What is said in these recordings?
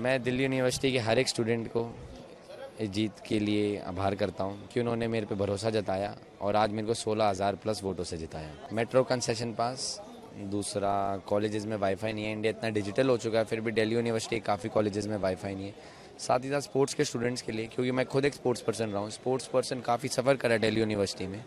मैं दिल्ली यूनिवर्सिटी के हर एक स्टूडेंट को इस जीत के लिए आभार करता हूं कि उन्होंने मेरे पे भरोसा जताया और आज मेरे को 16,000 प्लस वोटों से जिताया। मेट्रो कंसेशन पास, दूसरा कॉलेजेस में वाईफाई नहीं है। इंडिया इतना डिजिटल हो चुका है, फिर भी दिल्ली यूनिवर्सिटी काफ़ी कॉलेजेस में वाईफाई नहीं है। साथ ही साथ स्पोर्ट्स के स्टूडेंट्स के लिए, क्योंकि मैं खुद एक स्पोर्ट्स पर्सन रहा हूँ, स्पोर्ट्स पर्सन काफ़ी सफ़र करा दिल्ली यूनिवर्सिटी में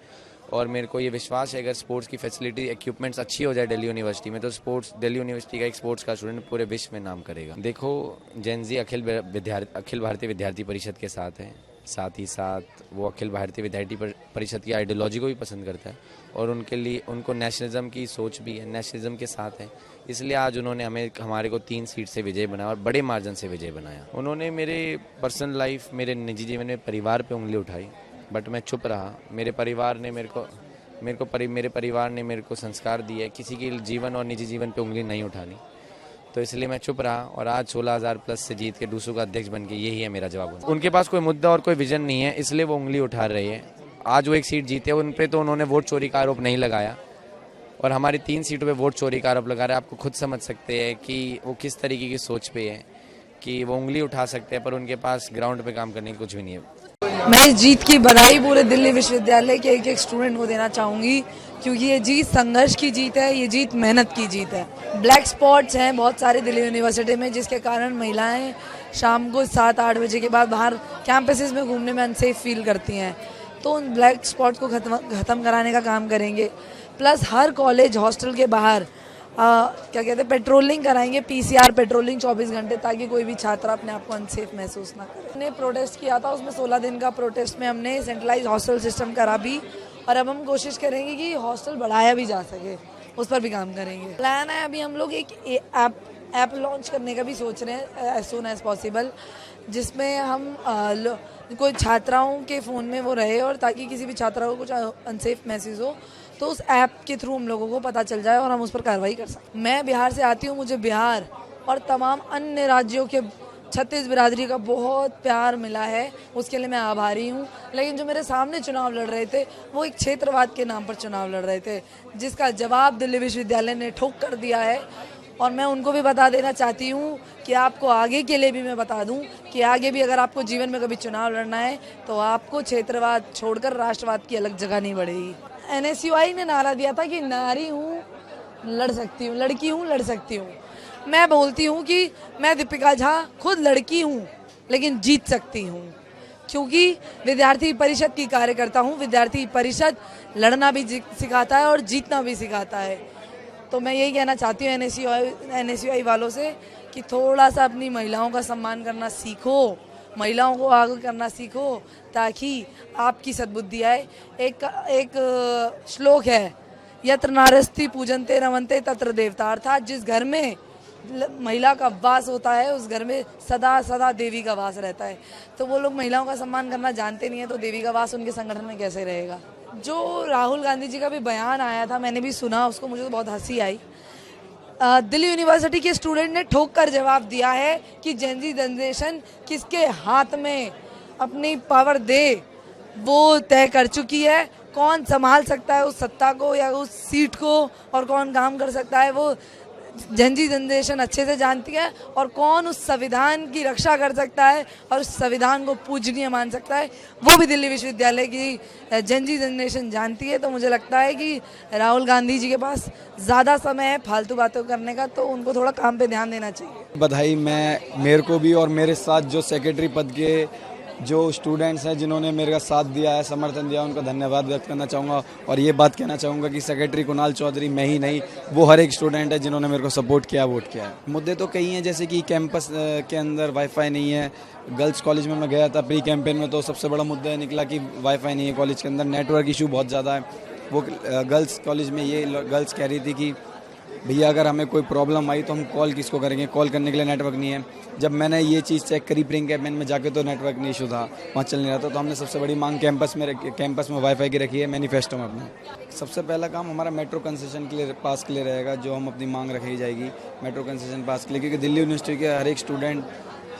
और मेरे को ये विश्वास है अगर स्पोर्ट्स की फैसिलिटी इक्विपमेंट्स अच्छी हो जाए दिल्ली यूनिवर्सिटी में तो स्पोर्ट्स दिल्ली यूनिवर्सिटी का एक स्पोर्ट्स का स्टूडेंट पूरे विश्व में नाम करेगा। देखो, जेनजी अखिल भारतीय विद्यार्थी परिषद के साथ है, साथ ही साथ वो अखिल भारतीय विद्यार्थी परिषद की आइडियोलॉजी को भी पसंद करता है और उनके लिए उनको नेशनलिज्म की सोच भी है, नेशनलिज्म के साथ है। इसलिए आज उन्होंने हमारे को 3 सीट से विजय बनाया और बड़े मार्जिन से विजय बनाया। उन्होंने मेरे पर्सनल लाइफ, मेरे निजी जीवन में परिवार पे उंगली उठाई, बट मैं चुप रहा। मेरे परिवार ने मेरे परिवार ने मेरे को संस्कार दिए किसी के जीवन और निजी जीवन पे उंगली नहीं उठानी, तो इसलिए मैं चुप रहा और आज 16,000 प्लस से जीत के डूसू का अध्यक्ष बन के यही है मेरा जवाब। उनके पास कोई मुद्दा और कोई विजन नहीं है, इसलिए वो उंगली उठा रहे हैं। आज वो एक सीट जीते, उन पे तो उन्होंने वोट चोरी का आरोप नहीं लगाया और हमारी 3 सीटों पे वोट चोरी का आरोप लगा रहे हैं। आपको खुद समझ सकते हैं कि वो किस तरीके की सोच पे है कि वो उंगली उठा सकते हैं पर उनके पास ग्राउंड पे काम करने की कुछ भी नहीं है। मैं इस जीत की बधाई पूरे दिल्ली विश्वविद्यालय के एक स्टूडेंट को देना चाहूँगी, क्योंकि ये जीत संघर्ष की जीत है, ये जीत मेहनत की जीत है। ब्लैक स्पॉट्स हैं बहुत सारे दिल्ली यूनिवर्सिटी में, जिसके कारण महिलाएं शाम को 7-8 बजे के बाद बाहर कैंपसेस में घूमने में अनसेफ फील करती हैं। तो उन ब्लैक स्पॉट्स को ख़त्म कराने का काम करेंगे। प्लस हर कॉलेज हॉस्टल के बाहर क्या कहते हैं पेट्रोलिंग कराएंगे, PCR पेट्रोलिंग 24 घंटे, ताकि कोई भी छात्रा अपने आप को अनसेफ महसूस ना करे। हमने प्रोटेस्ट किया था, उसमें 16 दिन का प्रोटेस्ट में हमने सेंट्रलाइज हॉस्टल सिस्टम करा भी और अब हम कोशिश करेंगे कि हॉस्टल बढ़ाया भी जा सके, उस पर भी काम करेंगे। प्लान है अभी हम लोग एक ऐप लॉन्च करने का भी सोच रहे हैं एज सून एज पॉसिबल, जिसमें हम कोई छात्राओं के फ़ोन में वो रहे और ताकि किसी भी छात्रा को कुछ अनसेफ महसूस हो तो उस ऐप के थ्रू हम लोगों को पता चल जाए और हम उस पर कार्रवाई कर सकें। मैं बिहार से आती हूँ, मुझे बिहार और तमाम अन्य राज्यों के 36 बिरादरी का बहुत प्यार मिला है, उसके लिए मैं आभारी हूँ। लेकिन जो मेरे सामने चुनाव लड़ रहे थे वो एक क्षेत्रवाद के नाम पर चुनाव लड़ रहे थे, जिसका जवाब दिल्ली विश्वविद्यालय ने ठोक कर दिया है। और मैं उनको भी बता देना चाहती हूँ कि आपको आगे के लिए भी मैं बता दूँ कि आगे भी अगर आपको जीवन में कभी चुनाव लड़ना है तो आपको क्षेत्रवाद छोड़कर राष्ट्रवाद की अलग जगह नहीं बढ़ेगी। NSUI ने नारा दिया था कि नारी हूँ लड़ सकती हूँ, लड़की हूँ लड़ सकती हूँ। मैं बोलती हूँ कि मैं दीपिका झा खुद लड़की हूँ लेकिन जीत सकती हूँ, क्योंकि विद्यार्थी परिषद की कार्यकर्ता हूँ। विद्यार्थी परिषद लड़ना भी सिखाता है और जीतना भी सिखाता है। तो मैं यही कहना चाहती हूँ NSUI वालों से कि थोड़ा सा अपनी महिलाओं का सम्मान करना सीखो, महिलाओं को आगे करना सीखो, ताकि आपकी सद्बुद्धि आए। एक श्लोक है, यत्र नारस्ति पूजनते रमनते तत्र देवता, अर्थात जिस घर में महिला का वास होता है उस घर में सदा सदा देवी का वास रहता है। तो वो लोग महिलाओं का सम्मान करना जानते नहीं है तो देवी का वास उनके संगठन में कैसे रहेगा। जो राहुल गांधी जी का भी बयान आया था, मैंने भी सुना उसको, मुझे तो बहुत हंसी आई। दिल्ली यूनिवर्सिटी के स्टूडेंट ने ठोक कर जवाब दिया है कि जेनजी जनरेशन किसके हाथ में अपनी पावर दे वो तय कर चुकी है। कौन संभाल सकता है उस सत्ता को या उस सीट को और कौन काम कर सकता है वो जेनजी जनरेशन अच्छे से जानती है, और कौन उस संविधान की रक्षा कर सकता है और उस संविधान को पूजनीय मान सकता है वो भी दिल्ली विश्वविद्यालय की जेनजी जनरेशन जानती है। तो मुझे लगता है कि राहुल गांधी जी के पास ज़्यादा समय है फालतू बातों करने का, तो उनको थोड़ा काम पे ध्यान देना चाहिए। बधाई मेरे को भी और मेरे साथ जो सेक्रेटरी पद के जो स्टूडेंट्स हैं जिन्होंने मेरे का साथ दिया है, समर्थन दिया, उनका धन्यवाद व्यक्त करना चाहूँगा। और ये बात कहना चाहूँगा कि सेक्रेटरी कुणाल चौधरी मैं ही नहीं, वो हर एक स्टूडेंट है जिन्होंने मेरे को सपोर्ट किया, वोट किया है। मुद्दे तो कई हैं, जैसे कि कैंपस के अंदर वाईफाई नहीं है। गर्ल्स कॉलेज में मैं गया था प्री कैंपेन में, तो सबसे बड़ा मुद्दा निकला कि वाईफाई नहीं है कॉलेज के अंदर, नेटवर्क इशू बहुत ज़्यादा है। वो गर्ल्स कॉलेज में ये गर्ल्स कह रही थी कि भैया अगर हमें कोई प्रॉब्लम आई तो हम कॉल किसको करेंगे, कॉल करने के लिए नेटवर्क नहीं है। जब मैंने ये चीज़ चेक करी प्री कैंपेन में जाके तो नेटवर्क नहीं इशू था, वहाँ चल नहीं रहा था। तो हमने सबसे बड़ी मांग कैंपस में वाईफाई की रखी है मैनिफेस्टो में अपने। सबसे पहला काम हमारा मेट्रो कंसेशन के लिए पास के लिए रहेगा, जो हम अपनी मांग रखी जाएगी मेट्रो कंसेशन पास के लिए, क्योंकि दिल्ली यूनिवर्सिटी के हर एक स्टूडेंट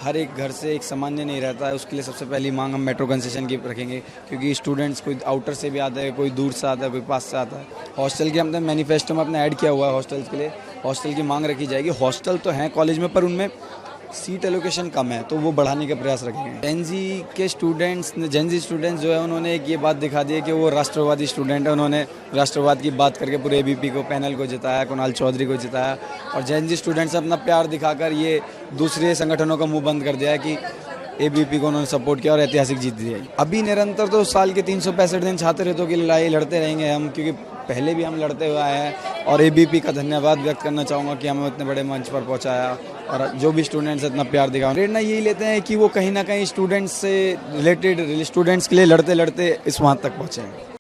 हर एक घर से एक सामान्य नहीं रहता है। उसके लिए सबसे पहली मांग हम मेट्रो कंसेशन की रखेंगे, क्योंकि स्टूडेंट्स कोई आउटर से भी आता है, कोई दूर से आता है, कोई पास से आता है। हॉस्टल के हमने मैनिफेस्टो में अपने ऐड किया हुआ है, हॉस्टल्स के लिए हॉस्टल की मांग रखी जाएगी। हॉस्टल तो हैं कॉलेज में पर उनमें सीट एलोकेशन कम है तो वो बढ़ाने का प्रयास रखेंगे। जेनजी स्टूडेंट्स जो है उन्होंने एक ये बात दिखा दी है कि वो राष्ट्रवादी स्टूडेंट है। उन्होंने राष्ट्रवाद की बात करके पूरे एबीपी को, पैनल को जिताया, कुणाल चौधरी को जिताया। और जेनजी स्टूडेंट्स अपना प्यार दिखाकर ये दूसरे संगठनों का मुंह बंद कर दिया है कि एबीपी को उन्होंने सपोर्ट किया और ऐतिहासिक जीत दी है। अभी निरंतर तो साल के 365 दिन छात्र हितों की लड़ाई लड़ते रहेंगे हम, क्योंकि पहले भी हम लड़ते हुए आए हैं। और एबीपी का धन्यवाद व्यक्त करना चाहूँगा कि हमें इतने बड़े मंच पर पहुँचाया और जो भी स्टूडेंट्स इतना प्यार दिखा। प्रेरणा यही लेते हैं कि वो कहीं ना कहीं स्टूडेंट्स से रिलेटेड, स्टूडेंट्स के लिए लड़ते लड़ते इस वहाँ तक पहुँचे हैं।